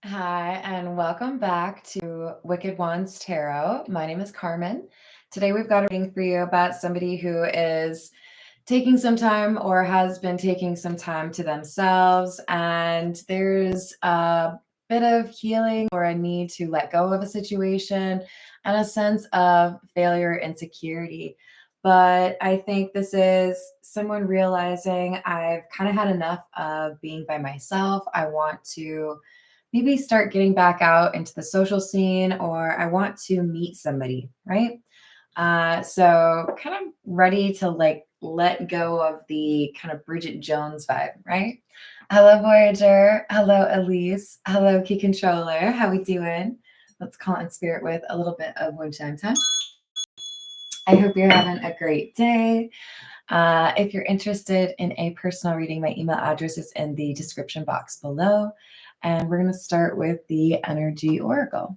Hi, and welcome back to Wicked Wands Tarot. My name is Carmen. Today we've got a reading for you about somebody who is taking some time or has been taking some time to themselves, and there's a bit of healing or a need to let go of a situation and a sense of failure, insecurity. But I think this is someone realizing I've kind of had enough of being by myself. I want to maybe start getting back out into the social scene, or I want to meet somebody, right? So kind of ready to like let go of the kind of Bridget Jones vibe, right? Hello, Voyager. Hello, Elise. Hello, Key Controller. How we doing? Let's call in spirit with a little bit of wind chime time. I hope you're having a great day. If you're interested in a personal reading, my email address is in the description box below. And we're going to start with the Energy Oracle.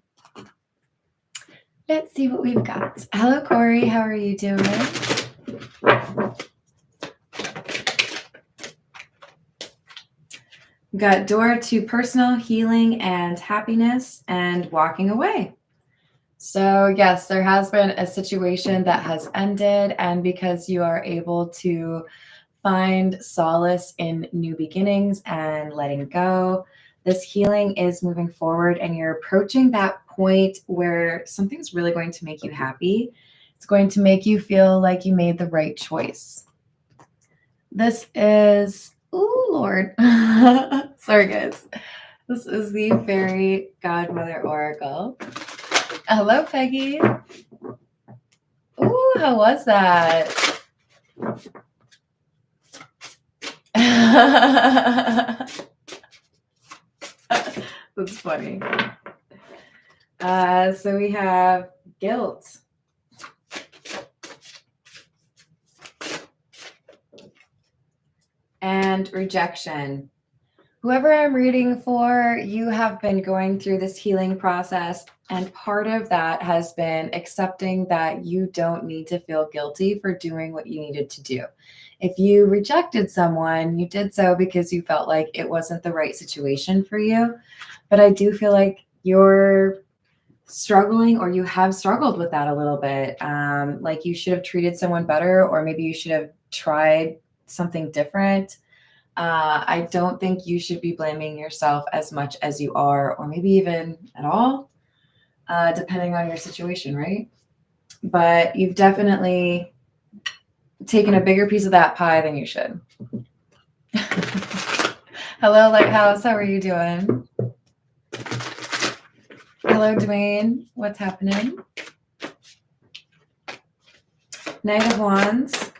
Let's see what we've got. Hello, Corey. How are you doing? We've got door to personal healing and happiness and walking away. So yes, there has been a situation that has ended, and because you are able to find solace in new beginnings and letting go, this healing is moving forward, and you're approaching that point where something's really going to make you happy. It's going to make you feel like you made the right choice. This is, oh Lord, sorry guys. This is the Fairy Godmother Oracle. Hello, Peggy. Ooh, how was that? That's funny. So we have guilt. And rejection. Whoever I'm reading for, you have been going through this healing process, and part of that has been accepting that you don't need to feel guilty for doing what you needed to do. If you rejected someone, you did so because you felt like it wasn't the right situation for you. But I do feel like you're struggling, or you have struggled with that a little bit. Like you should have treated someone better, or maybe you should have tried something different. I don't think you should be blaming yourself as much as you are, or maybe even at all, depending on your situation, right? But you've definitely taken a bigger piece of that pie than you should. Hello, Lighthouse. How are you doing? Hello, Dwayne. What's happening? Knight of Wands.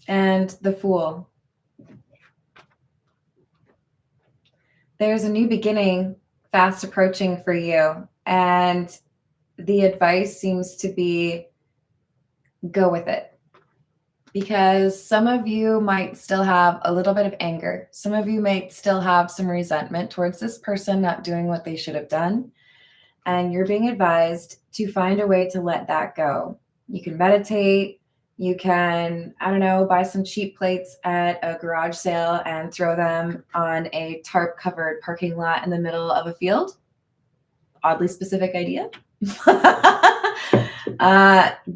And the Fool. There's a new beginning fast approaching for you, and the advice seems to be go with it, because some of you might still have a little bit of anger. Some of you might still have some resentment towards this person not doing what they should have done, and you're being advised to find a way to let that go. You can meditate. You can, I don't know, buy some cheap plates at a garage sale and throw them on a tarp-covered parking lot in the middle of a field. Oddly specific idea.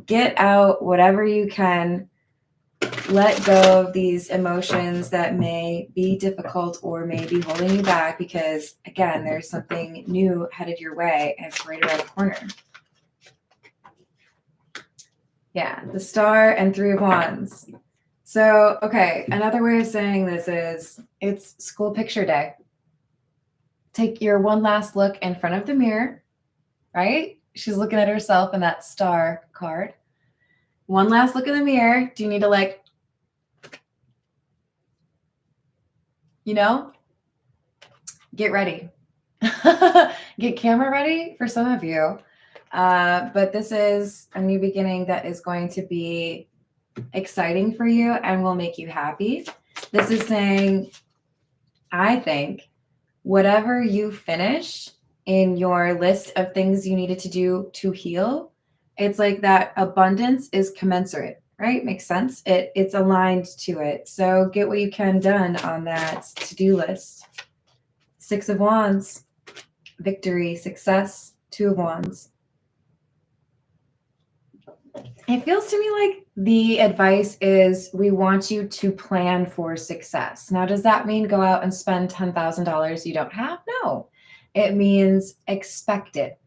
Get out whatever you can. Let go of these emotions that may be difficult or may be holding you back, because, again, there's something new headed your way, and it's right around the corner. Yeah, the Star and Three of Wands. So, okay, another way of saying this is it's school picture day. Take your one last look in front of the mirror, right? She's looking at herself in that star card. One last look in the mirror. Do you need to, like, get ready? Get camera ready for some of you. But this is a new beginning that is going to be exciting for you and will make you happy. This is saying, I think, whatever you finish in your list of things you needed to do to heal, it's like that abundance is commensurate, right? Makes sense. It's aligned to it. So get what you can done on that to-do list. Six of Wands, victory, success. Two of Wands. It feels to me like the advice is we want you to plan for success. Now, does that mean go out and spend $10,000 you don't have? No. It means expect it.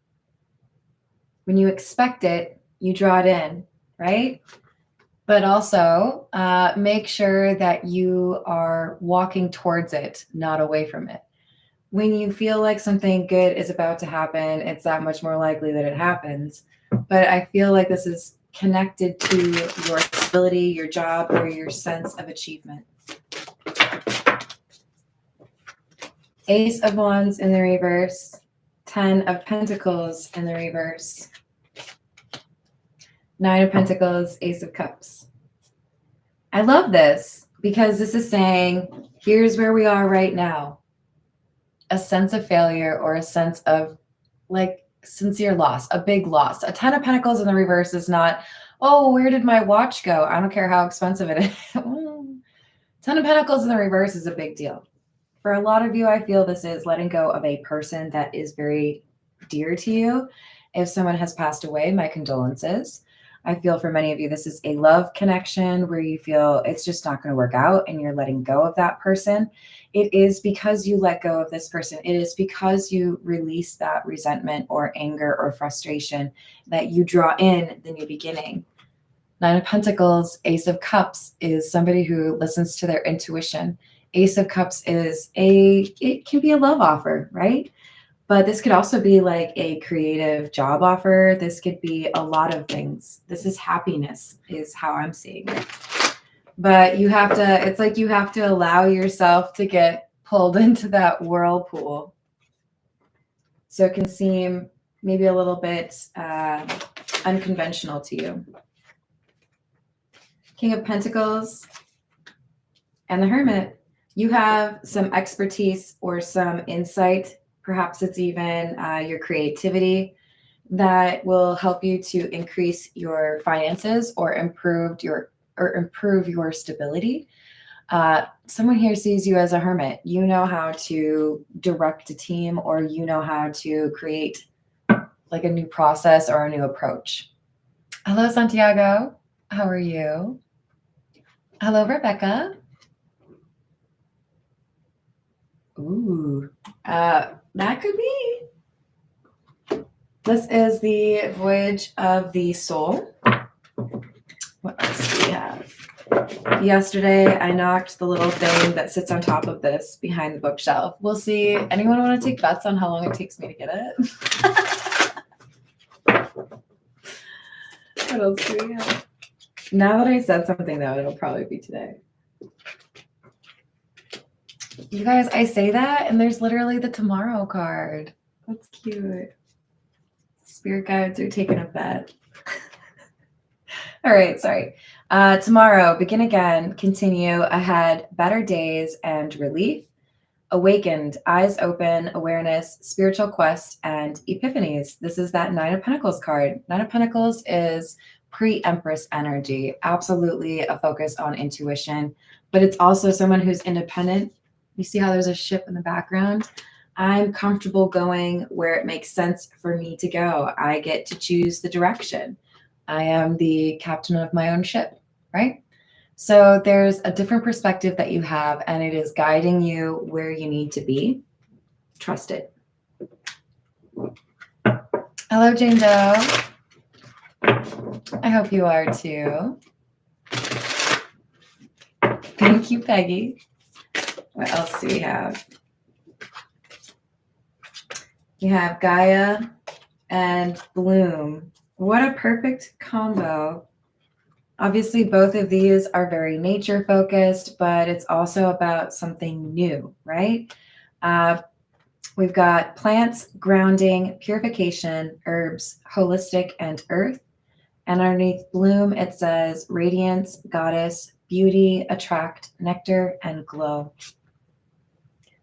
When you expect it, you draw it in, right? But also make sure that you are walking towards it, not away from it. When you feel like something good is about to happen, it's that much more likely that it happens. But I feel like this is connected to your stability, your job, or your sense of achievement. Ace of Wands in the reverse, 10 of Pentacles in the reverse, 9 of Pentacles, Ace of Cups. I love this because this is saying, here's where we are right now. A sense of failure or a sense of like sincere loss, a big loss. A 10 of Pentacles in the reverse is not, oh, where did my watch go? I don't care how expensive it is. 10 of Pentacles in the reverse is a big deal. For a lot of you, I feel this is letting go of a person that is very dear to you. If someone has passed away, my condolences. I feel for many of you, this is a love connection where you feel it's just not going to work out and you're letting go of that person. It is because you let go of this person. It is because you release that resentment or anger or frustration that you draw in the new beginning. 9 of Pentacles, Ace of Cups is somebody who listens to their intuition. Ace of Cups is it can be a love offer, right? But this could also be like a creative job offer. This could be a lot of things. This is happiness is how I'm seeing it. But you have to, it's like you have to allow yourself to get pulled into that whirlpool. So it can seem maybe a little bit unconventional to you. King of Pentacles and the Hermit. You have some expertise or some insight. Perhaps it's even your creativity that will help you to increase your finances or improve your stability. Someone here sees you as a hermit. You know how to direct a team, or you know how to create like a new process or a new approach. Hello, Santiago. How are you? Hello, Rebecca. Ooh, that could be. This is the Voyage of the Soul. What else do we have? Yesterday, I knocked the little thing that sits on top of this behind the bookshelf. We'll see. Anyone want to take bets on how long it takes me to get it? What else do we have? Now that I said something, though, it'll probably be today. You guys, I say that, and there's literally the tomorrow card. That's cute. Spirit guides are taking a bet. All right, sorry. Tomorrow, begin again, continue ahead, better days and relief, awakened, eyes open, awareness, spiritual quest, and epiphanies. This is that 9 of Pentacles card. 9 of Pentacles is pre-Empress energy, absolutely a focus on intuition, but it's also someone who's independent. You see how there's a ship in the background? I'm comfortable going where it makes sense for me to go. I get to choose the direction. I am the captain of my own ship, right? So there's a different perspective that you have, and it is guiding you where you need to be. Trust it. Hello, Jane Doe. I hope you are too. Thank you, Peggy. What else do we have? We have Gaia and Bloom. What a perfect combo. Obviously, both of these are very nature focused, but it's also about something new, right? We've got plants, grounding, purification, herbs, holistic, and earth. And underneath Bloom, it says radiance, goddess, beauty, attract, nectar, and glow.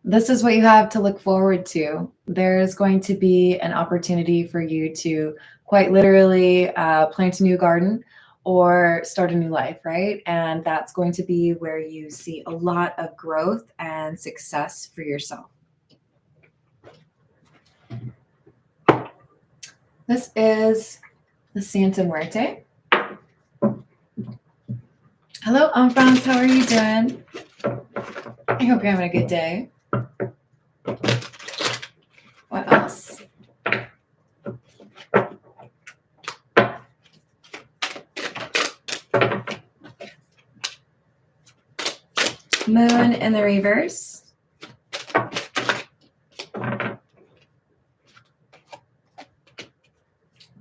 This is what you have to look forward to. There's going to be an opportunity for you to quite literally plant a new garden or start a new life, right? And that's going to be where you see a lot of growth and success for yourself. This is the Santa Muerte. Hello, Franz. How are you doing? I hope you're having a good day. What else? Moon in the reverse.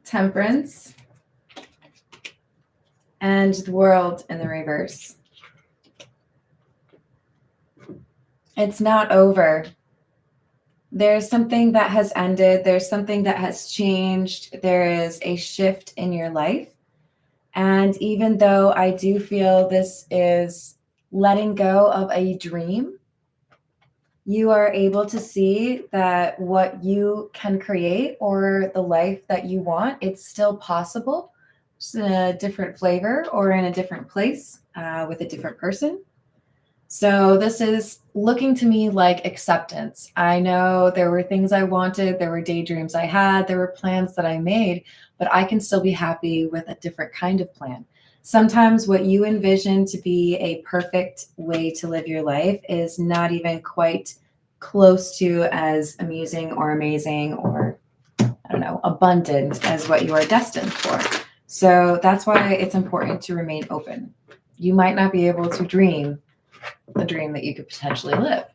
Temperance. And the World in the reverse. It's not over. There's something that has ended. There's something that has changed. There is a shift in your life. And even though I do feel this is letting go of a dream, you are able to see that what you can create or the life that you want, it's still possible. Just in a different flavor or in a different place with a different person. So this is looking to me like acceptance. I know there were things I wanted, there were daydreams I had, there were plans that I made, but I can still be happy with a different kind of plan. Sometimes what you envision to be a perfect way to live your life is not even quite close to as amusing or amazing or, I don't know, abundant as what you are destined for. So that's why it's important to remain open. You might not be able to dream the dream that you could potentially live.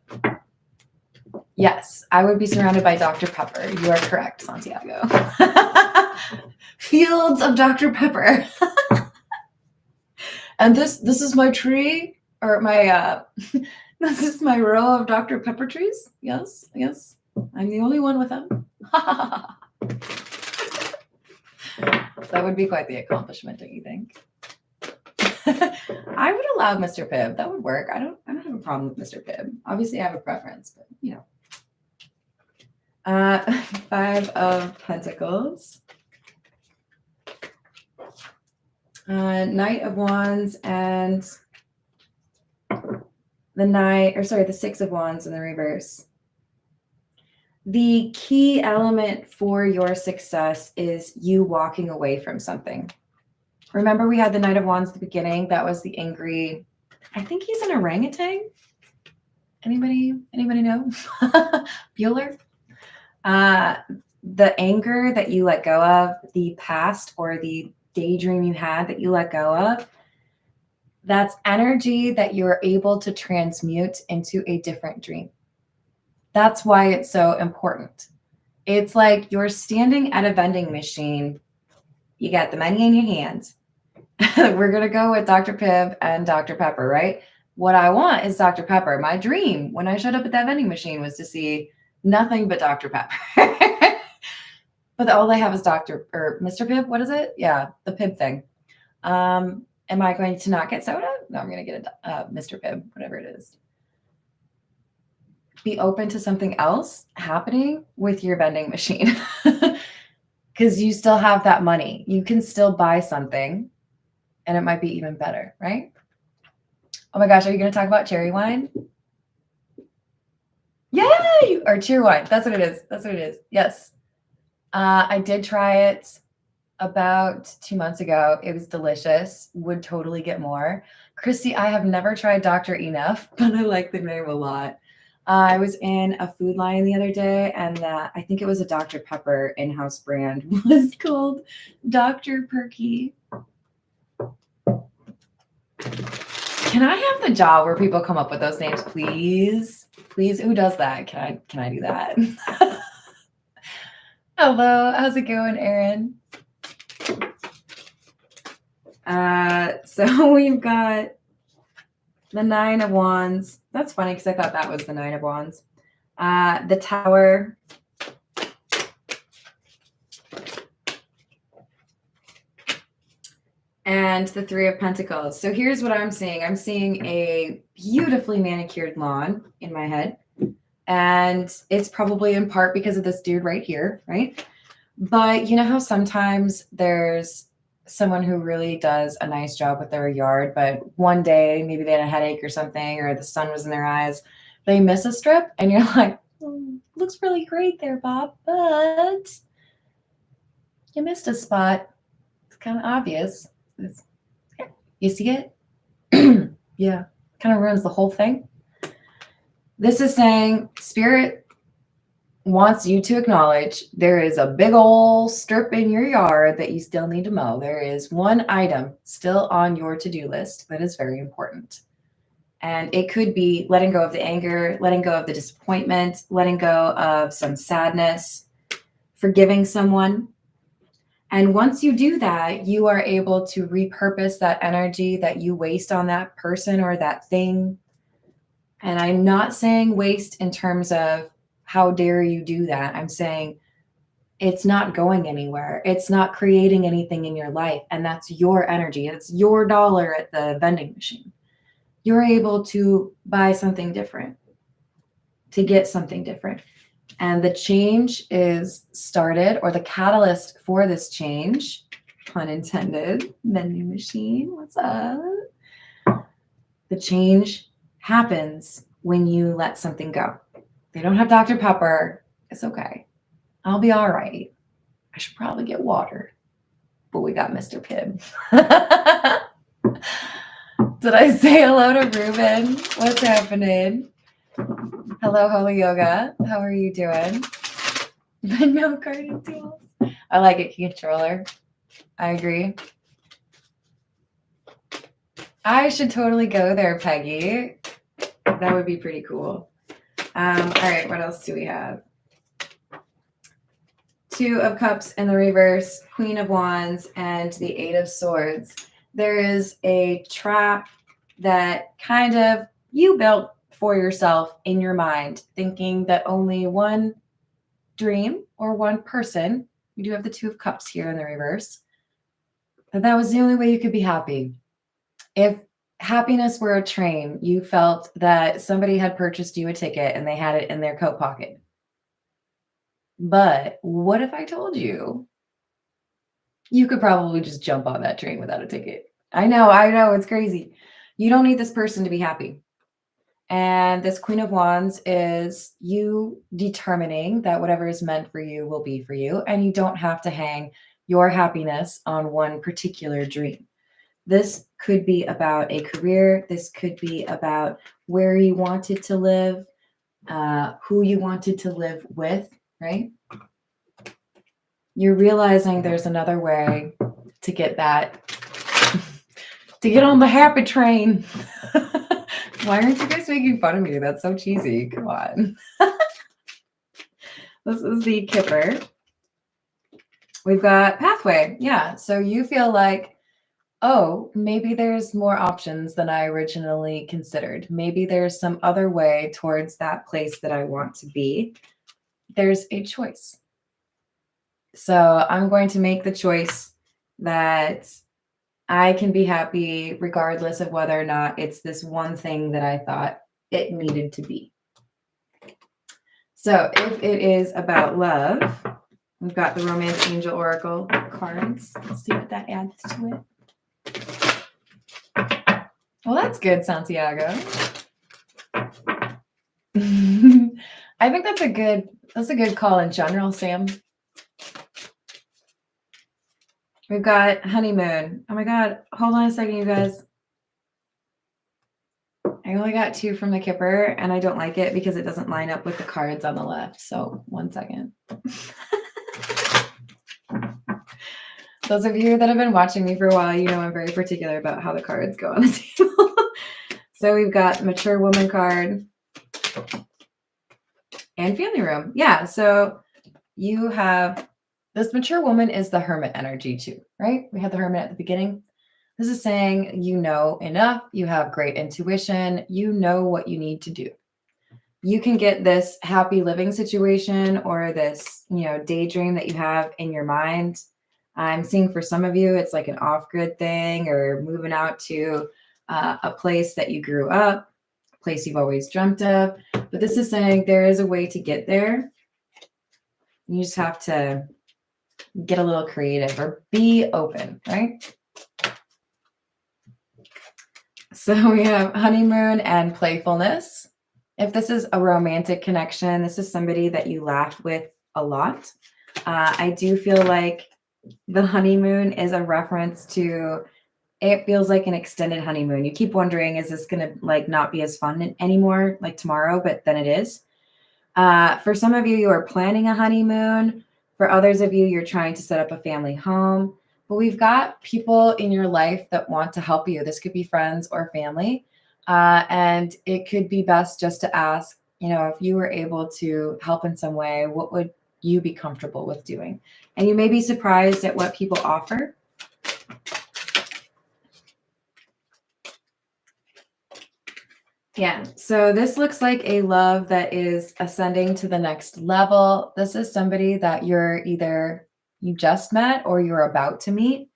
Yes, I would be surrounded by Dr. Pepper. You are correct, Santiago. Fields of Dr. Pepper. And this is my tree, or my this is my row of Dr. Pepper trees. Yes, yes. I'm the only one with them. That would be quite the accomplishment, don't you think? I would allow Mr. Pibb. That would work. I don't have a problem with Mr. Pibb. Obviously, I have a preference, but you know. 5 of Pentacles. Knight of Wands and the 6 of Wands in the reverse. The key element for your success is you walking away from something. Remember we had the Knight of Wands at the beginning. That was the angry, I think he's an orangutan. Anybody know? Bueller? The anger that you let go of, the past or the daydream you had that you let go of, that's energy that you're able to transmute into a different dream. That's why it's so important. It's like you're standing at a vending machine. You got the money in your hands. We're going to go with Dr. Pibb and Dr. Pepper, right? What I want is Dr. Pepper. My dream when I showed up at that vending machine was to see nothing but Dr. Pepper. But all they have is Mr. Pibb. What is it? Yeah, the Pibb thing. Am I going to not get soda? No, I'm going to get a Mr. Pibb, whatever it is. Be open to something else happening with your vending machine because you still have that money. You can still buy something and it might be even better, right? Oh my gosh, are you going to talk about cherry wine? Yay! Or cheer wine. That's what it is. That's what it is. Yes. I did try it about 2 months ago. It was delicious. Would totally get more. Christy, I have never tried Dr. Enough, but I like the name a lot. I was in a Food Lion the other day, and I think it was a Dr. Pepper in-house brand was called Dr. Perky. Can I have the job where people come up with those names, please? Please, who does that? Can I do that? Hello, how's it going, Erin? So we've got the 9 of Wands. That's funny because I thought that was the 9 of Wands. The Tower. And the 3 of Pentacles. So here's what I'm seeing. I'm seeing a beautifully manicured lawn in my head. And it's probably in part because of this dude right here, right? But you know how sometimes there's someone who really does a nice job with their yard, but one day maybe they had a headache or something, or the sun was in their eyes, they miss a strip, and you're like, looks really great there, Bob, but You missed a spot. It's kind of obvious. You see it? Yeah, kind of ruins the whole thing. This is saying Spirit wants you to acknowledge there is a big old strip in your yard that you still need to mow. There is one item still on your to-do list that is very important. And it could be letting go of the anger, letting go of the disappointment, letting go of some sadness, forgiving someone. And once you do that, you are able to repurpose that energy that you waste on that person or that thing. And I'm not saying waste in terms of how dare you do that. I'm saying it's not going anywhere. It's not creating anything in your life. And that's your energy. It's your dollar at the vending machine. You're able to buy something different, to get something different. And the change is started, or the catalyst for this change, pun intended, vending machine, what's up? The change happens when you let something go. They don't have Dr. Pepper. It's okay. I'll be all right. I should probably get water. But we got Mr. Pibb. Did I say hello to Ruben? What's happening? Hello, Holy Yoga. How are you doing? But no carding tools. I like it, controller. I agree. I should totally go there, Peggy. That would be pretty cool. All right, what else do we have? Two of Cups in the reverse, Queen of Wands, and the Eight of Swords. There is a trap that kind of you built for yourself in your mind, thinking that only one dream or one person, we do have the Two of Cups here in the reverse, that was the only way you could be happy. If happiness were a train, you felt that somebody had purchased you a ticket and they had it in their coat pocket. But what if I told you you could probably just jump on that train without a ticket? I know, it's crazy. You don't need this person to be happy. And this Queen of Wands is you determining that whatever is meant for you will be for you, and you don't have to hang your happiness on one particular dream. This could be about a career. This could be about where you wanted to live, who you wanted to live with, right? You're realizing there's another way to get that, to get on the happy train. Why aren't you guys making fun of me? That's so cheesy. Come on. This is the Kipper. We've got Pathway. Yeah. So you feel like, oh, maybe there's more options than I originally considered. Maybe there's some other way towards that place that I want to be. There's a choice. So I'm going to make the choice that I can be happy regardless of whether or not it's this one thing that I thought it needed to be. So if it is about love, we've got the Romance Angel Oracle cards. Let's see what that adds to it. Well, that's good, Santiago. I think that's a good call in general, Sam. We've got Honeymoon. Oh my God. Hold on a second, you guys. I only got two from the Kipper, and I don't like it because it doesn't line up with the cards on the left. So 1 second. Those of you that have been watching me for a while, you know I'm very particular about how the cards go on the table. So we've got Mature Woman card and Family Room. Yeah, so you have this Mature Woman is the Hermit energy too, right? We had the Hermit at the beginning. This is saying you know enough, you have great intuition, you know what you need to do. You can get this happy living situation or this, daydream that you have in your mind. I'm seeing for some of you, it's like an off-grid thing or moving out to a place that you grew up, a place you've always dreamt of. But this is saying there is a way to get there. You just have to get a little creative or be open, right? So we have honeymoon and playfulness. If this is a romantic connection, this is somebody that you laugh with a lot. I do feel like The honeymoon is a reference to, it feels like an extended honeymoon. You keep wondering, is this going to like not be as fun anymore, like tomorrow? But then it is. For some of you, you are planning a honeymoon. For others of you, you're trying to set up a family home. But we've got people in your life that want to help you. This could be friends or family. And it could be best just to ask, if you were able to help in some way, what would you be comfortable with doing? And you may be surprised at what people offer. Yeah, so this looks like a love that is ascending to the next level. This is somebody that you just met or you're about to meet,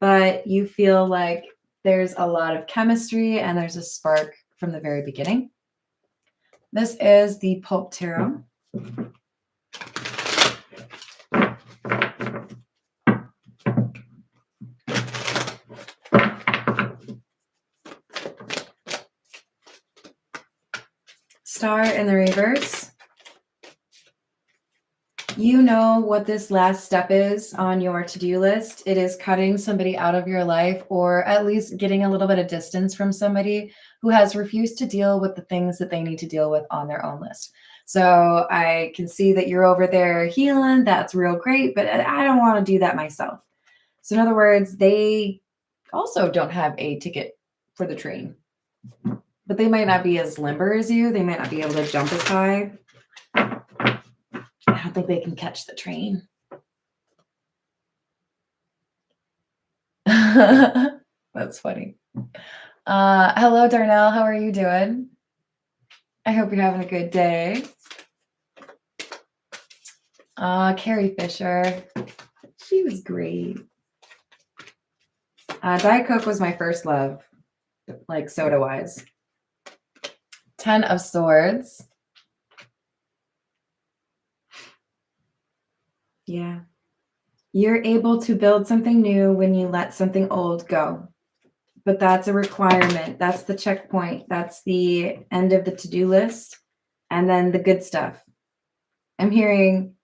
but you feel like there's a lot of chemistry and there's a spark from the very beginning. This is the Pope Tarot. Star in the reverse. You know what this last step is on your to-do list. It is cutting somebody out of your life, or at least getting a little bit of distance from somebody who has refused to deal with the things that they need to deal with on their own list. So I can see that you're over there healing. That's real great, but I don't want to do that myself. So in other words, they also don't have a ticket for the train, but they might not be as limber as you. They might not be able to jump as high. I don't think they can catch the train. That's funny. Hello, Darnell. How are you doing? I hope you're having a good day. Carrie Fisher. She was great. Diet Coke was my first love, like soda-wise. 10 of Swords. Yeah. You're able to build something new when you let something old go. But that's a requirement. That's the checkpoint. That's the end of the to-do list. And then the good stuff. I'm hearing,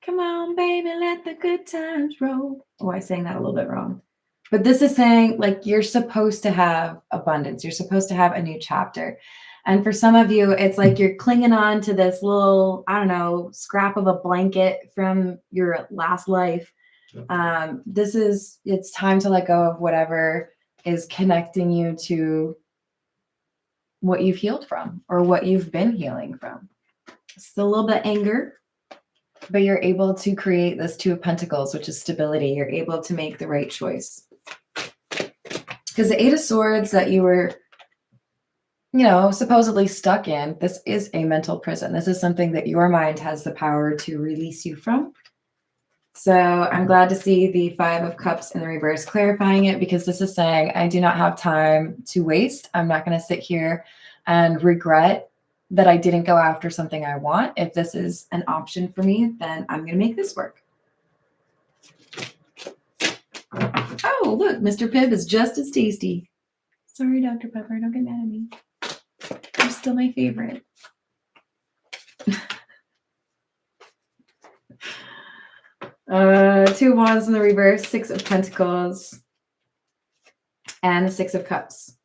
come on, baby, let the good times roll. Oh, I sang that a little bit wrong. But this is saying, like, you're supposed to have abundance. You're supposed to have a new chapter. And for some of you, it's like you're clinging on to this little, I don't know, scrap of a blanket from your last life. It's time to let go of whatever is connecting you to what you've healed from or what you've been healing from. It's a little bit of anger, but you're able to create this Two of Pentacles, which is stability. You're able to make the right choice. Because the Eight of Swords that you were, supposedly stuck in, this is a mental prison. This is something that your mind has the power to release you from. So I'm glad to see the Five of Cups in the reverse clarifying it, because this is saying, I do not have time to waste. I'm not going to sit here and regret that I didn't go after something I want. If this is an option for me, then I'm going to make this work. Oh, look, Mr. Pibb is just as tasty. Sorry, Dr. Pepper, don't get mad at me. You're still my favorite. Two of Wands in the reverse, Six of Pentacles, and the Six of Cups.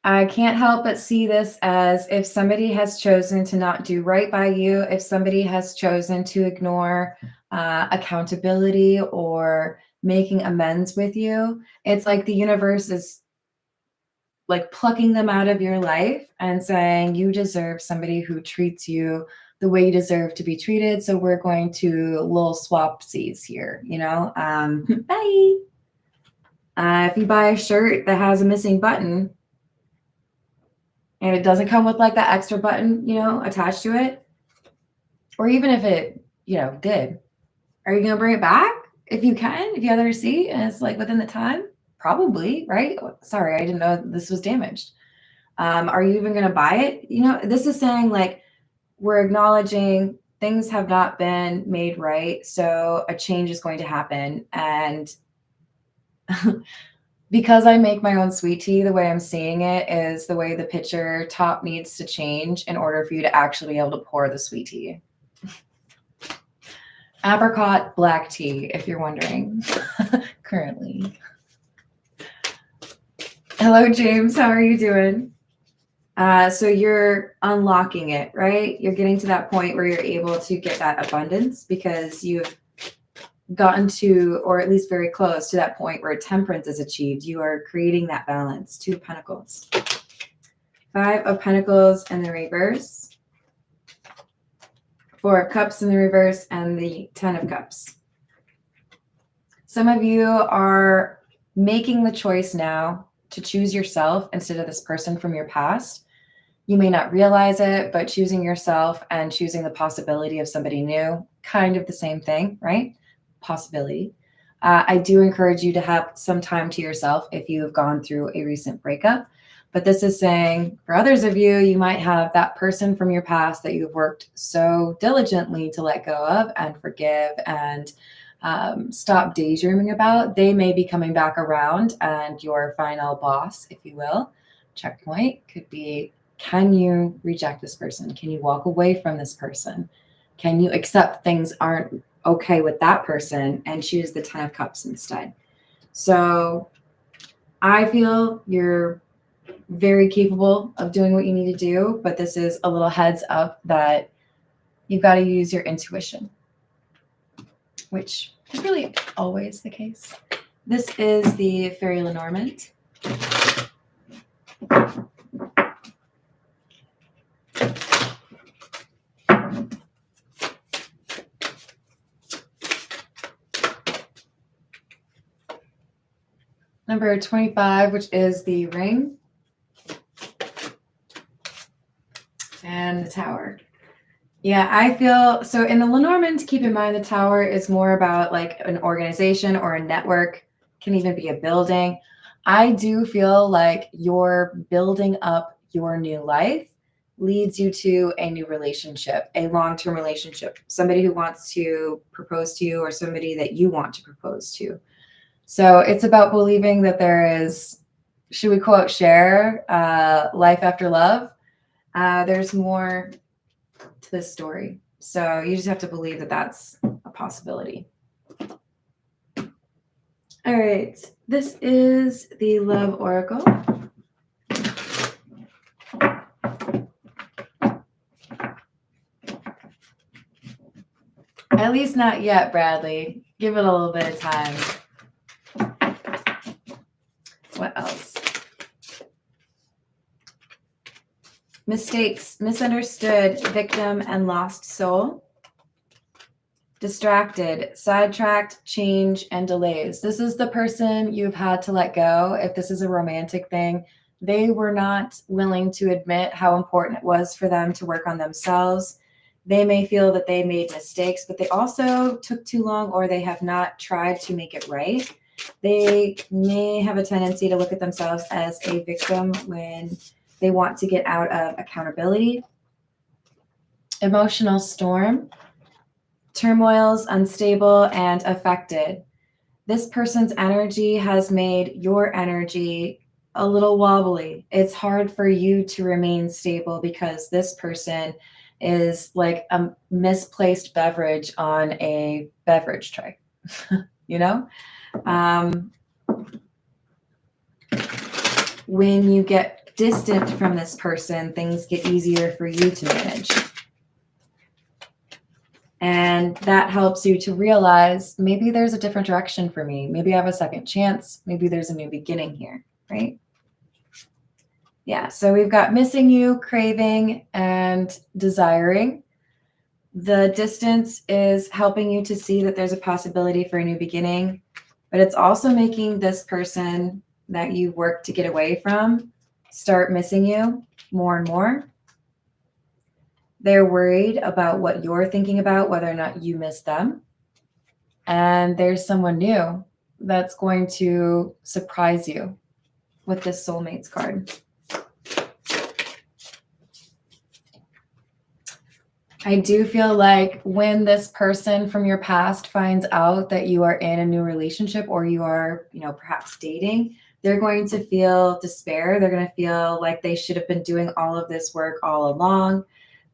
I can't help but see this as if somebody has chosen to not do right by you, if somebody has chosen to ignore accountability or making amends with you, it's like the universe is like plucking them out of your life and saying, you deserve somebody who treats you the way you deserve to be treated. So we're going to little swapsies here, bye. If you buy a shirt that has a missing button and it doesn't come with like that extra button, attached to it, or even if it, did, are you going to bring it back? If you can, if you have the receipt and it's like within the time, probably, right? Sorry, I didn't know this was damaged. Are you even going to buy it? This is saying like, we're acknowledging things have not been made right. So a change is going to happen. And because I make my own sweet tea, the way I'm seeing it is the way the pitcher top needs to change in order for you to actually be able to pour the sweet tea. Apricot black tea, if you're wondering, currently. Hello, James. How are you doing? So you're unlocking it, right? You're getting to that point where you're able to get that abundance because you've gotten to, or at least very close to that point where temperance is achieved. You are creating that balance. 2 of Pentacles. 5 of Pentacles in the reverse. 4 of Cups in the reverse, and the 10 of Cups. Some of you are making the choice now to choose yourself instead of this person from your past. You may not realize it, but choosing yourself and choosing the possibility of somebody new, kind of the same thing, right? Possibility. I do encourage you to have some time to yourself if you've gone through a recent breakup. But this is saying for others of you, you might have that person from your past that you've worked so diligently to let go of and forgive and stop daydreaming about. They may be coming back around, and your final boss, if you will, checkpoint could be, can you reject this person? Can you walk away from this person? Can you accept things aren't okay with that person and choose the 10 of Cups instead? So I feel you're very capable of doing what you need to do, but this is a little heads up that you've got to use your intuition, which is really always the case. This is the Fairy Lenormand. Number 25, which is the Ring. And the Tower. Yeah, I feel, so in the Lenormand, keep in mind the Tower is more about like an organization or a network, can even be a building. I do feel like you're building up your new life leads you to a new relationship, a long-term relationship, somebody who wants to propose to you or somebody that you want to propose to. So it's about believing that there is, should we quote Cher, life after love? There's more to this story. So you just have to believe that that's a possibility. All right. This is the Love Oracle. At least not yet, Bradley. Give it a little bit of time. What else? Mistakes, misunderstood, victim, and lost soul. Distracted, sidetracked, change, and delays. This is the person you've had to let go. If this is a romantic thing, they were not willing to admit how important it was for them to work on themselves. They may feel that they made mistakes, but they also took too long, or they have not tried to make it right. They may have a tendency to look at themselves as a victim when they want to get out of accountability. Emotional storm, turmoils, unstable, and affected. This person's energy has made your energy a little wobbly. It's hard for you to remain stable because this person is like a misplaced beverage on a beverage tray, you know? When you get distant from this person, things get easier for you to manage. And that helps you to realize maybe there's a different direction for me. Maybe I have a second chance. Maybe there's a new beginning here, right? Yeah, so we've got missing you, craving, and desiring. The distance is helping you to see that there's a possibility for a new beginning, but it's also making this person that you work to get away from start missing you more and more. They're worried about what you're thinking about, whether or not you miss them. And there's someone new that's going to surprise you with this soulmates card. I do feel like when this person from your past finds out that you are in a new relationship or you are, perhaps dating, they're going to feel despair. They're going to feel like they should have been doing all of this work all along,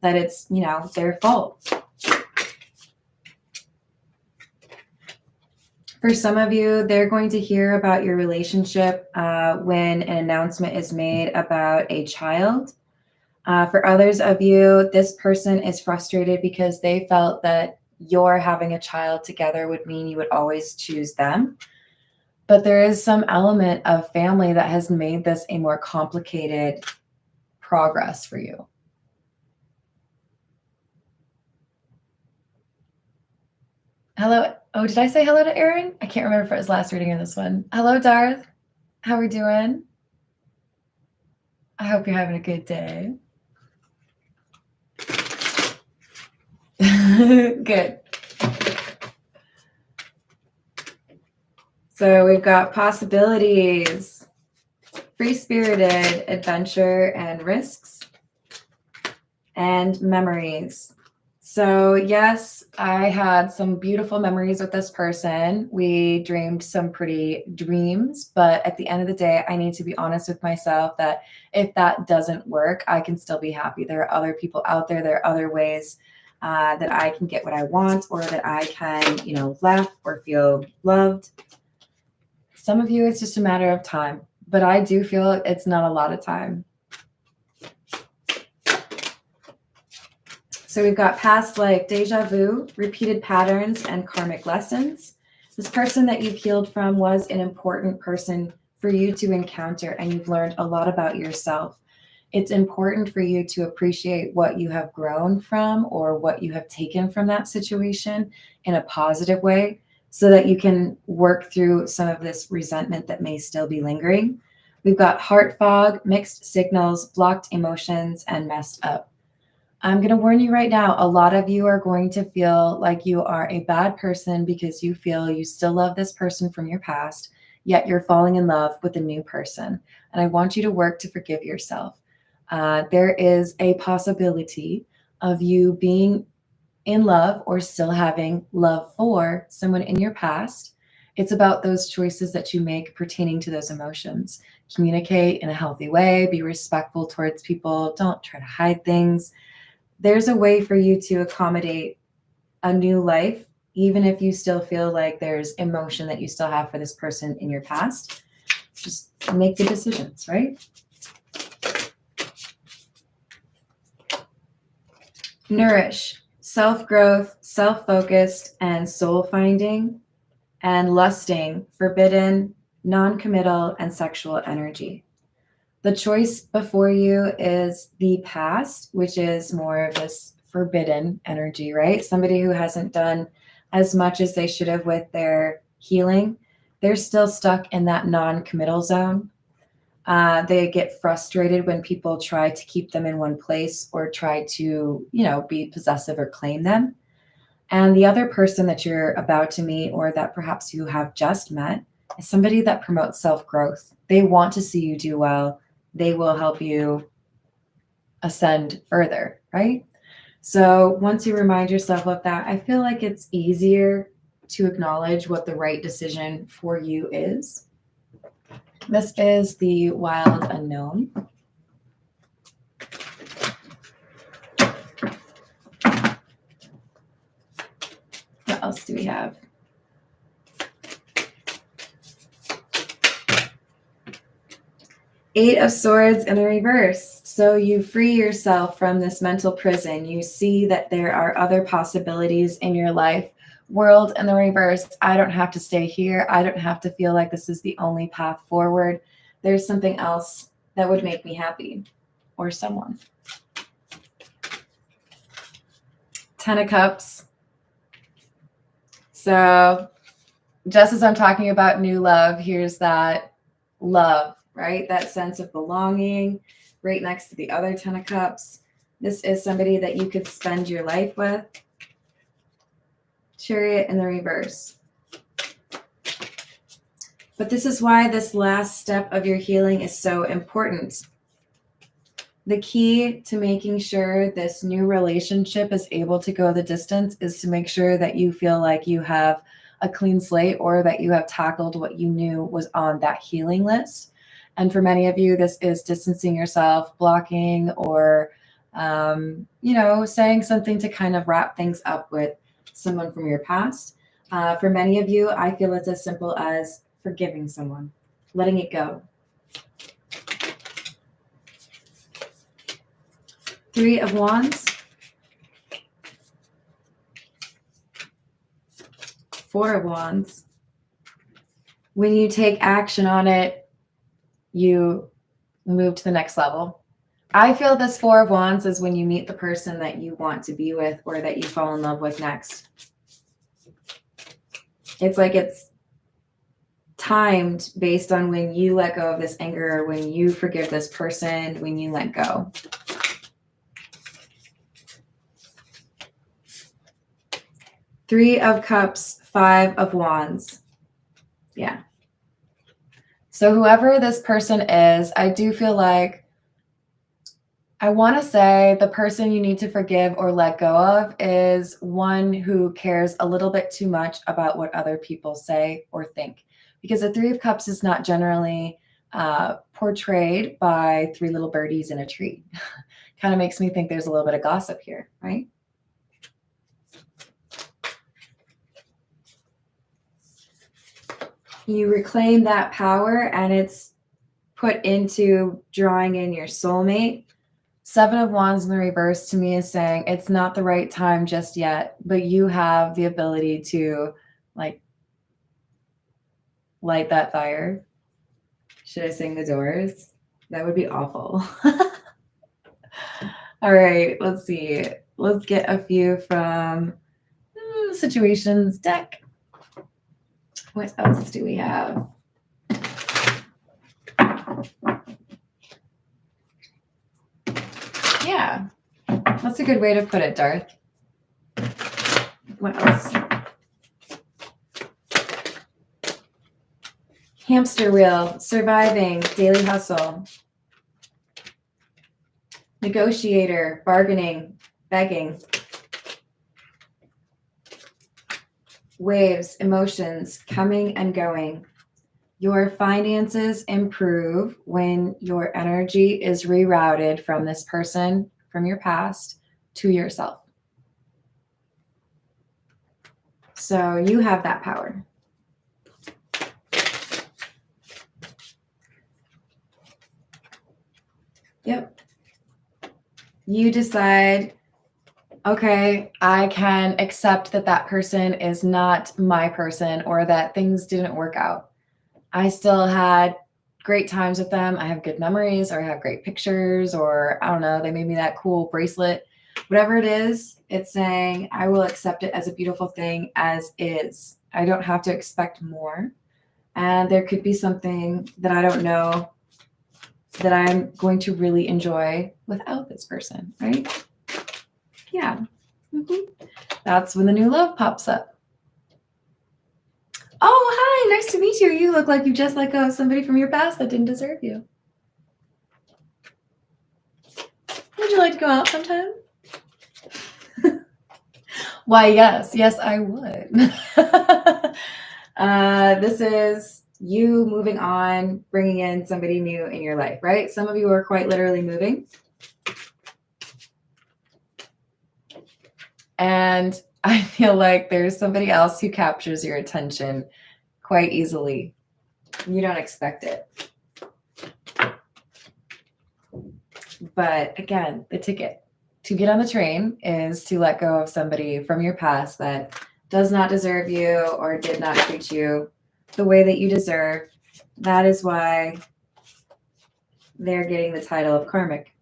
that it's, their fault. For some of you, they're going to hear about your relationship when an announcement is made about a child. For others of you, this person is frustrated because they felt that your having a child together would mean you would always choose them. But there is some element of family that has made this a more complicated progress for you. Hello. Oh, did I say hello to Aaron? I can't remember if it was last reading or this one. Hello, Darth. How are we doing? I hope you're having a good day. Good. So we've got possibilities, free-spirited adventure and risks, and memories. So yes, I had some beautiful memories with this person. We dreamed some pretty dreams, but at the end of the day, I need to be honest with myself that if that doesn't work, I can still be happy. There are other people out there. There are other ways that I can get what I want, or that I can, laugh or feel loved. Some of you, it's just a matter of time, but I do feel it's not a lot of time. So we've got past life, deja vu, repeated patterns, and karmic lessons. This person that you've healed from was an important person for you to encounter, and you've learned a lot about yourself. It's important for you to appreciate what you have grown from or what you have taken from that situation in a positive way, so that you can work through some of this resentment that may still be lingering. We've got heart fog, mixed signals, blocked emotions, and messed up. I'm going to warn you right now, a lot of you are going to feel like you are a bad person because you feel you still love this person from your past, yet you're falling in love with a new person. And I want you to work to forgive yourself. There is a possibility of you being in love or still having love for someone in your past. It's about those choices that you make pertaining to those emotions. Communicate in a healthy way, be respectful towards people, don't try to hide things. There's a way for you to accommodate a new life, even if you still feel like there's emotion that you still have for this person in your past. Just make the decisions, right? Nourish, self-growth, self-focused, and soul-finding, and lusting, forbidden, non-committal, and sexual energy. The choice before you is the past, which is more of this forbidden energy, right? Somebody who hasn't done as much as they should have with their healing. They're still stuck in that non-committal zone. They get frustrated when people try to keep them in one place or try to, be possessive or claim them. And the other person that you're about to meet, or that perhaps you have just met, is somebody that promotes self-growth. They want to see you do well. They will help you ascend further, right? So once you remind yourself of that, I feel like it's easier to acknowledge what the right decision for you is. This is the wild unknown. What else do we have? Eight of Swords in the reverse. So you free yourself from this mental prison. You see that there are other possibilities in your life. World in the reverse. I don't have to stay here. I don't have to feel like this is the only path forward. There's something else that would make me happy, or someone. Ten of Cups. So just as I'm talking about new love, here's that love, right? That sense of belonging right next to the other Ten of Cups. This is somebody that you could spend your life with. Chariot in the reverse. But this is why this last step of your healing is so important. The key to making sure this new relationship is able to go the distance is to make sure that you feel like you have a clean slate, or that you have tackled what you knew was on that healing list. And for many of you, this is distancing yourself, blocking, or, saying something to kind of wrap things up with someone from your past. For many of you, I feel it's as simple as forgiving someone, letting it go. 3 of Wands. 4 of Wands. When you take action on it, you move to the next level. I feel this 4 of Wands is when you meet the person that you want to be with or that you fall in love with next. It's like it's timed based on when you let go of this anger, when you forgive this person, when you let go. Three of Cups, 5 of Wands. Yeah. So whoever this person is, I do feel like I want to say the person you need to forgive or let go of is one who cares a little bit too much about what other people say or think. Because the 3 of Cups is not generally portrayed by 3 little birdies in a tree. Kind of makes me think there's a little bit of gossip here, right? You reclaim that power and it's put into drawing in your soulmate. 7 of Wands in the reverse to me is saying it's not the right time just yet, but you have the ability to like light that fire. Should I sing the Doors? That would be awful. All right, let's see. Let's get a few from Situations deck. What else do we have? Yeah, that's a good way to put it, Darth. What else? Hamster wheel, surviving, daily hustle. Negotiator, bargaining, begging. Waves, emotions, coming and going. Your finances improve when your energy is rerouted from this person, from your past, to yourself. So you have that power. Yep. You decide, okay, I can accept that that person is not my person or that things didn't work out. I still had great times with them. I have good memories, or I have great pictures, or I don't know, they made me that cool bracelet. Whatever it is, it's saying I will accept it as a beautiful thing as is. I don't have to expect more. And there could be something that I don't know that I'm going to really enjoy without this person, right? Yeah. That's when the new love pops up. Oh, hi, nice to meet you. You look like you just let go of somebody from your past that didn't deserve you. Would you like to go out sometime? Why, yes. Yes, I would. This is you moving on, bringing in somebody new in your life, right? Some of you are quite literally moving. And I feel like there's somebody else who captures your attention quite easily. You don't expect it. But again, the ticket to get on the train is to let go of somebody from your past that does not deserve you or did not treat you the way that you deserve. That is why they're getting the title of karmic.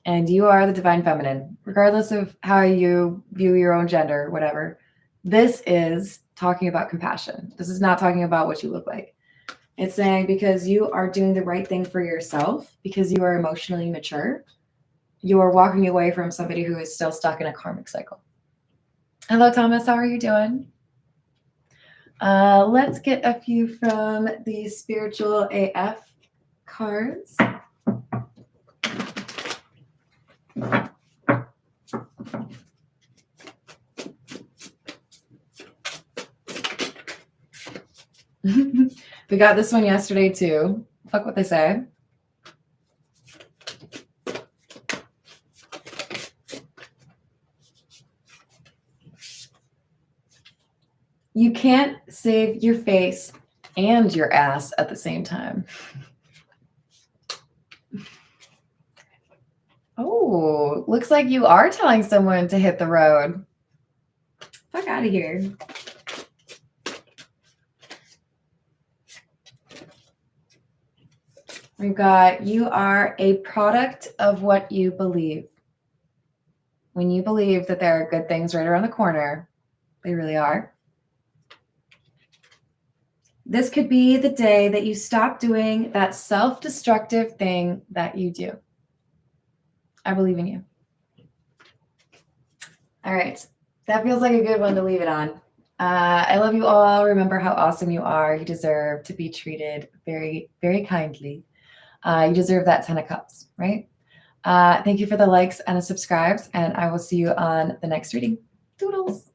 And you are the divine feminine, regardless of how you view your own gender, whatever. This is talking about compassion. This is not talking about what you look like. It's saying because you are doing the right thing for yourself, because you are emotionally mature, you are walking away from somebody who is still stuck in a karmic cycle. Hello, Thomas. How are you doing? Let's get a few from the Spiritual AF cards. We got this one yesterday too. Fuck what they say. You can't save your face and your ass at the same time. Oh, looks like you are telling someone to hit the road. Fuck out of here. We've got, you are a product of what you believe. When you believe that there are good things right around the corner, they really are. This could be the day that you stop doing that self-destructive thing that you do. I believe in you. All right. That feels like a good one to leave it on. I love you all. Remember how awesome you are. You deserve to be treated very, very kindly. You deserve that 10 of cups, right? Thank you for the likes and the subscribes, and I will see you on the next reading. Doodles.